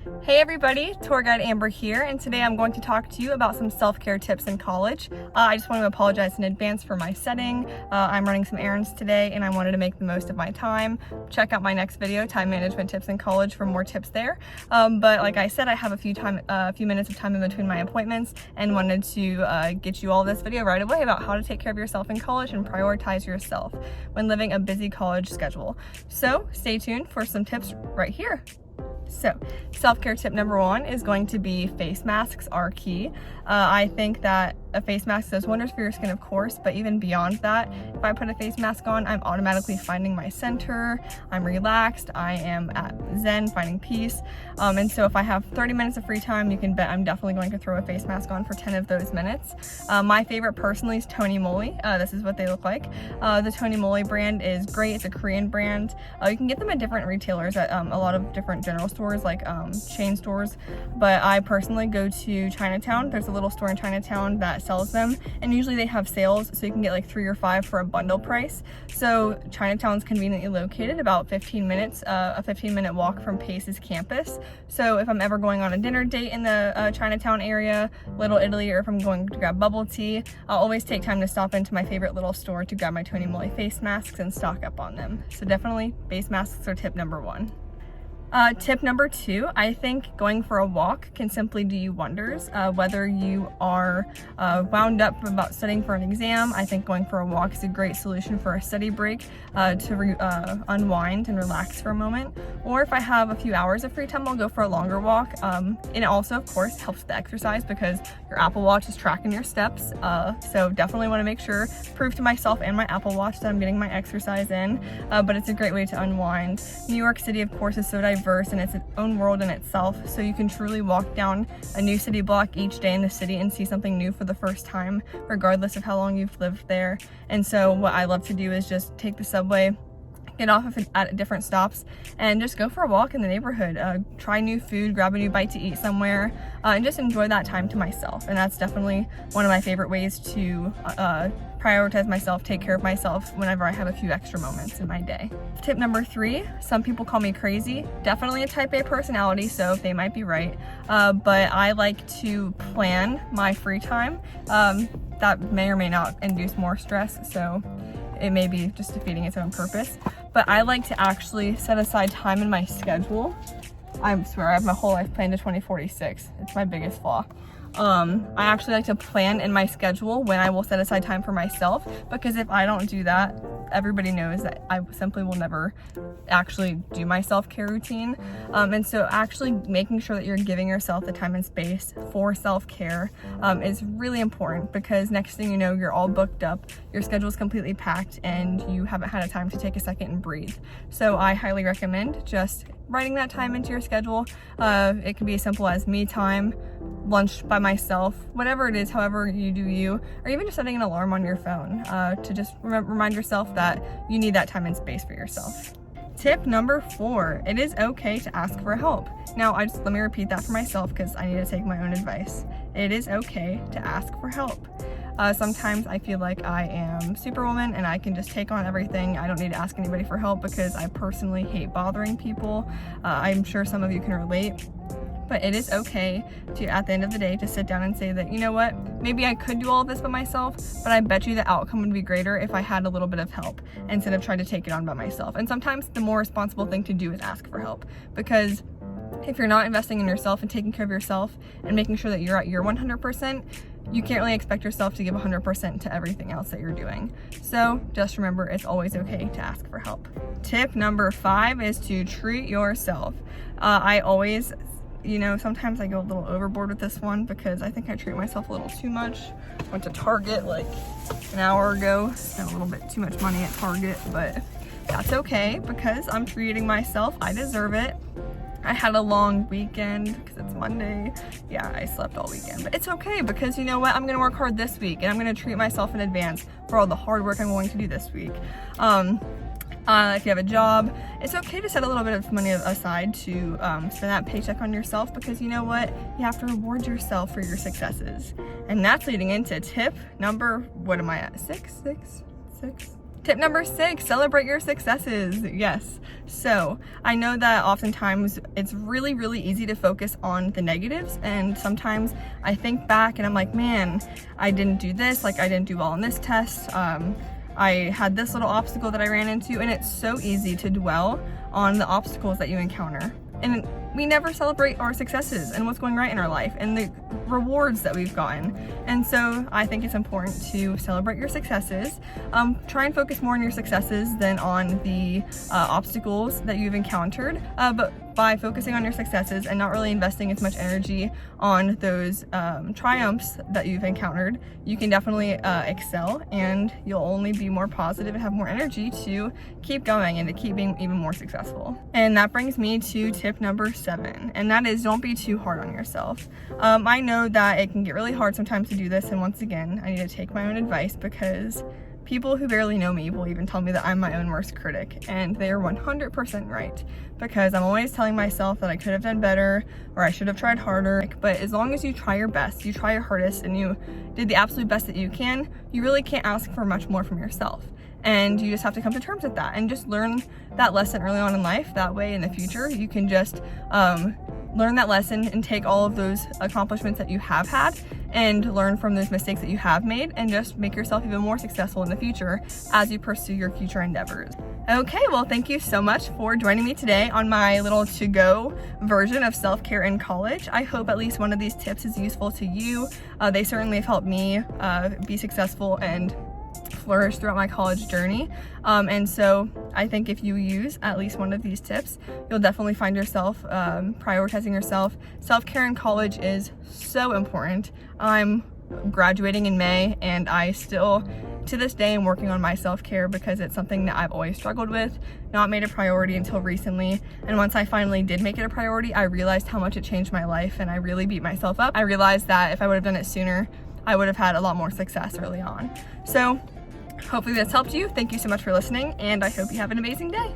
Hey everybody, Tour Guide Amber here, and today I'm going to talk to you about some self-care tips in college. I just want to apologize in advance for my setting. I'm running some errands today and I wanted to make the most of my time. Check out my next video, Time Management Tips in College, for more tips there. But like I said, I have a few minutes of time in between my appointments and wanted to get you all this video right away about how to take care of yourself in college and prioritize yourself when living a busy college schedule. So stay tuned for some tips right here. So, self-care tip number one is going to be face masks are key. I think that a face mask does wonders for your skin, of course, but even beyond that, if I put a face mask on, I'm automatically finding my center, I'm relaxed, I am at zen, finding peace. And so if I have 30 minutes of free time, you can bet I'm definitely going to throw a face mask on for 10 of those minutes. My favorite personally is Tony Moly. This is what they look like. The Tony Moly brand is great. It's a Korean brand. You can get them at different retailers at a lot of different general stores, like chain stores, but I personally go to Chinatown. There's a little store in Chinatown that sells them, and usually they have sales, so you can get like 3 or 5 for a bundle price. So Chinatown's conveniently located about 15 minutes, a 15-minute walk from Pace's campus. So if I'm ever going on a dinner date in the Chinatown area, Little Italy, or if I'm going to grab bubble tea, I'll always take time to stop into my favorite little store to grab my Tony Moly face masks and stock up on them. So definitely face masks are tip number one. Tip number two, I think going for a walk can simply do you wonders. Whether you are wound up about studying for an exam, I think going for a walk is a great solution for a study break to unwind and relax for a moment. Or if I have a few hours of free time, I'll go for a longer walk. And it also, of course, helps with the exercise because your Apple Watch is tracking your steps. So definitely want to make sure, prove to myself and my Apple Watch that I'm getting my exercise in. But it's a great way to unwind. New York City, of course, is so diverse and it's its own world in itself, so you can truly walk down a new city block each day in the city and see something new for the first time, regardless of how long you've lived there. And so what I love to do is just take the subway, get off at different stops, and just go for a walk in the neighborhood. Try new food, grab a new bite to eat somewhere, and just enjoy that time to myself. And that's definitely one of my favorite ways to prioritize myself, take care of myself whenever I have a few extra moments in my day. Tip number three, some people call me crazy. Definitely a type A personality, so they might be right. But I like to plan my free time. That may or may not induce more stress, so it may be just defeating its own purpose. But I like to actually set aside time in my schedule. I swear I have my whole life planned to 2046. It's my biggest flaw. I actually like to plan in my schedule when I will set aside time for myself, because if I don't do that, everybody knows that I simply will never actually do my self-care routine. And so actually making sure that you're giving yourself the time and space for self-care is really important, because next thing you know, you're all booked up, your schedule is completely packed, and you haven't had a time to take a second and breathe. So I highly recommend just writing that time into your schedule. It can be as simple as me time, lunch by myself, whatever it is, however you do you, or even just setting an alarm on your phone to just remind yourself that you need that time and space for yourself. Tip number 4, it is okay to ask for help. Now, let me repeat that for myself because I need to take my own advice. It is okay to ask for help. Sometimes I feel like I am Superwoman and I can just take on everything. I don't need to ask anybody for help because I personally hate bothering people. I'm sure some of you can relate. But it is okay to, at the end of the day, to sit down and say that, you know what, maybe I could do all of this by myself, but I bet you the outcome would be greater if I had a little bit of help instead of trying to take it on by myself. And sometimes the more responsible thing to do is ask for help, because if you're not investing in yourself and taking care of yourself and making sure that you're at your 100%, you can't really expect yourself to give 100% to everything else that you're doing. So just remember, it's always okay to ask for help. Tip number 5 is to treat yourself. I always, sometimes I go a little overboard with this one because I think I treat myself a little too much. Went to Target like an hour ago, spent a little bit too much money at Target, but that's okay because I'm treating myself. I deserve it. I had a long weekend because it's Monday. Yeah, I slept all weekend, but it's okay because you know what? I'm gonna work hard this week and I'm gonna treat myself in advance for all the hard work I'm going to do this week. If you have a job, it's okay to set a little bit of money aside to spend that paycheck on yourself, because you know what? You have to reward yourself for your successes. And that's leading into tip number, what am I at? 6? Tip number 6, celebrate your successes. Yes. So I know that oftentimes it's really, really easy to focus on the negatives. And sometimes I think back and I'm like, man, I didn't do this. Like I didn't do well on this test. I had this little obstacle that I ran into, and it's so easy to dwell on the obstacles that you encounter. And we never celebrate our successes and what's going right in our life and the rewards that we've gotten. And so I think it's important to celebrate your successes. Try and focus more on your successes than on the obstacles that you've encountered. But by focusing on your successes and not really investing as much energy on those triumphs that you've encountered, you can definitely excel, and you'll only be more positive and have more energy to keep going and to keep being even more successful. And that brings me to tip number 7, and that is don't be too hard on yourself. I know that it can get really hard sometimes to do this, and once again, I need to take my own advice because people who barely know me will even tell me that I'm my own worst critic, and they are 100% right, because I'm always telling myself that I could have done better or I should have tried harder. But as long as you try your best, you try your hardest, and you did the absolute best that you can, you really can't ask for much more from yourself. And you just have to come to terms with that and just learn that lesson early on in life. That way in the future you can just learn that lesson and take all of those accomplishments that you have had and learn from those mistakes that you have made, and just make yourself even more successful in the future as you pursue your future endeavors. Okay, well, thank you so much for joining me today on my little to-go version of self-care in college. I hope at least one of these tips is useful to you. They certainly have helped me be successful and flourish throughout my college journey. And so I think if you use at least one of these tips, you'll definitely find yourself prioritizing yourself. Self-care in college is so important. I'm graduating in May, and I still, to this day, am working on my self-care because it's something that I've always struggled with, not made a priority until recently. And once I finally did make it a priority, I realized how much it changed my life, and I really beat myself up. I realized that if I would have done it sooner, I would have had a lot more success early on. So hopefully this helped you. Thank you so much for listening, and I hope you have an amazing day.